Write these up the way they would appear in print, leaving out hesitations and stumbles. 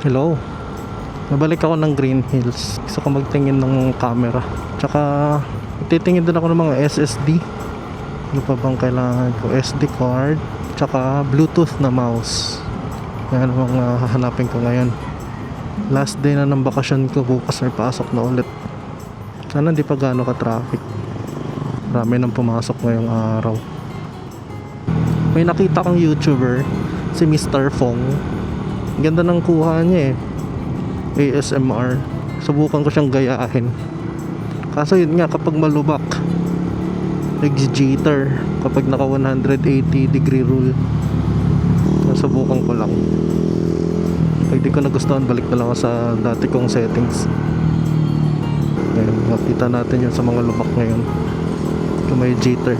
Hello. Nabalik ako ng Green Hills. Gusto ko magtingin ng camera. Tsaka titingin din ako ng mga SSD. Ano pa bang kailangan ko? SD card. Tsaka Bluetooth na mouse. Yan ang mga hahanapin ko ngayon. Last day na ng bakasyon ko. Bukas may pasok na ulit. Sana hindi pa gaano ka traffic. Marami nang pumasok ngayong araw. May nakita kong YouTuber, si Mr. Fong. Ganda ng kuha niya eh. ASMR. Subukan ko siyang gayahin. Kaso yun nga, kapag malubak, nag-jitter kapag naka 180 degree rule. Subukan ko lang. Pag di ko nagustuhan, balik na lang ako sa dati kong settings. Ngayon, makita natin yun sa mga lubak ngayon. Kung may jitter.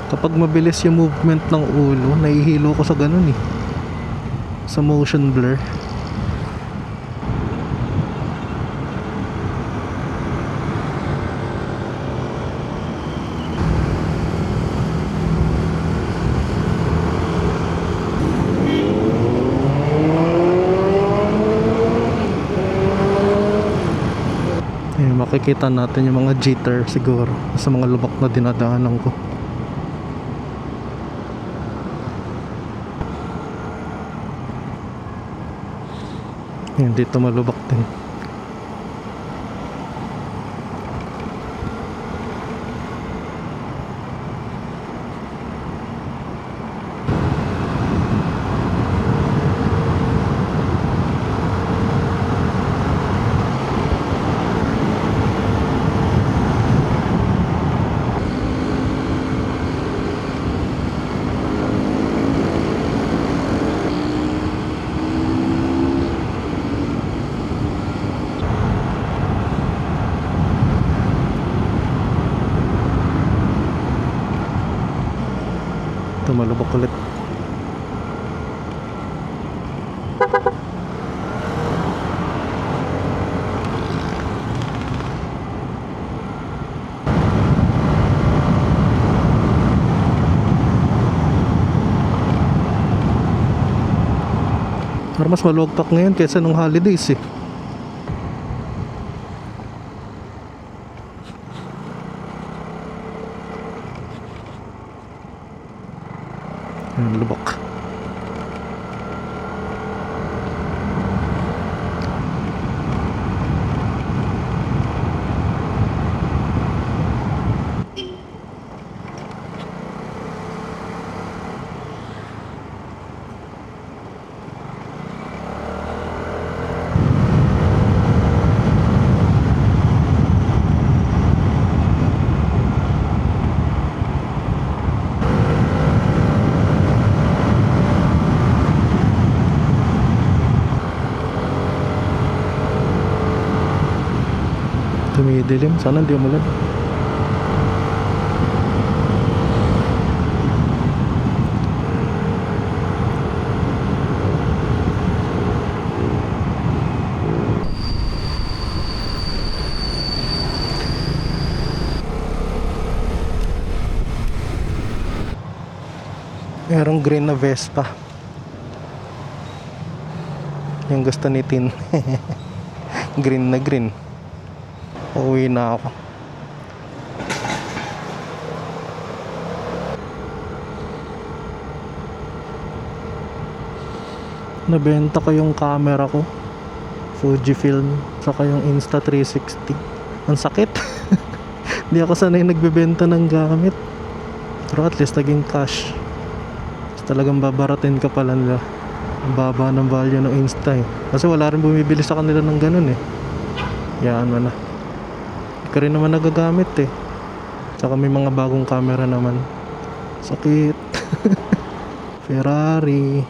Kapag mabilis yung movement ng ulo, nahihilo ko sa ganun eh, sa motion blur. Makikita natin yung mga jitter siguro sa mga lubak na dinadaanan ko. Dito malubak din. Tumalubok ulit. Pero mas maluwagpak ngayon kaysa nung holidays eh. Lubak. Tumidilim, sana hindi umulan. Merong green na Vespa. Yung gusto ni Tin. Green na green. Uuwi na ako. Nabenta ko yung camera ko, Fujifilm, saka yung Insta360. Ang sakit. Hindi ako sanay nagbebenta ng gamit. Pero at least naging cash. Talagang babaratin ka pala nila. Ang baba ng value ng Insta eh. Kasi wala rin bumibili sa kanila ng ganun eh. Yan mo na. Hindi ka rin naman nagagamit eh. Tsaka may mga bagong camera naman. Sakit. Ferrari.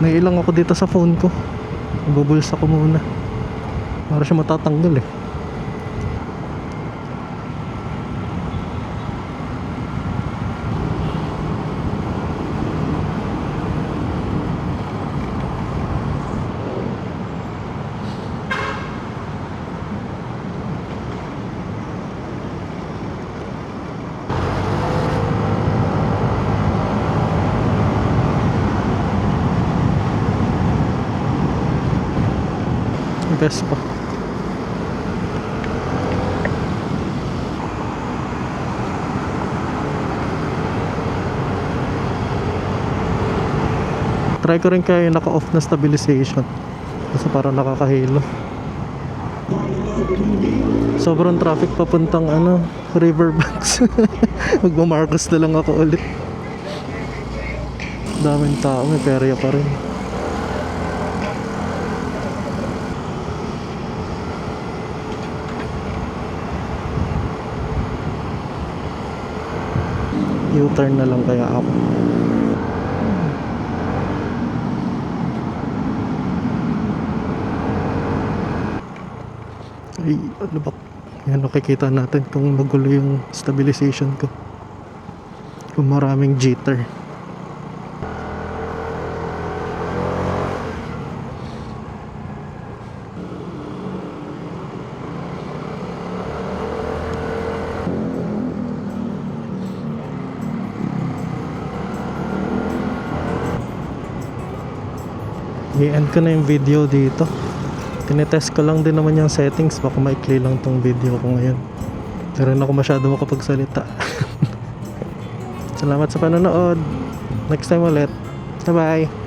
Naiilang ako dito sa phone ko. Ibubulsa ko muna. Para siya matatanggal eh. Vespa. Try ko rin kaya yung naka-off na stabilization. Kasi parang nakakahilo. Sobrang traffic papuntang Riverbanks. Magmamarcos na lang ako ulit. Daming tao, may perya pa rin. U-turn na lang kaya ako. Ay, ano ba? Yan, nakikita natin kung magulo yung stabilization ko. Kung maraming jitter. I-end ko na yung video dito. Tinetest ko lang din naman yung settings. Baka maikli lang tong video ko ngayon. Hindi rin ako masyado makapagsalita. Salamat sa panonood. Next time ulit. Bye bye.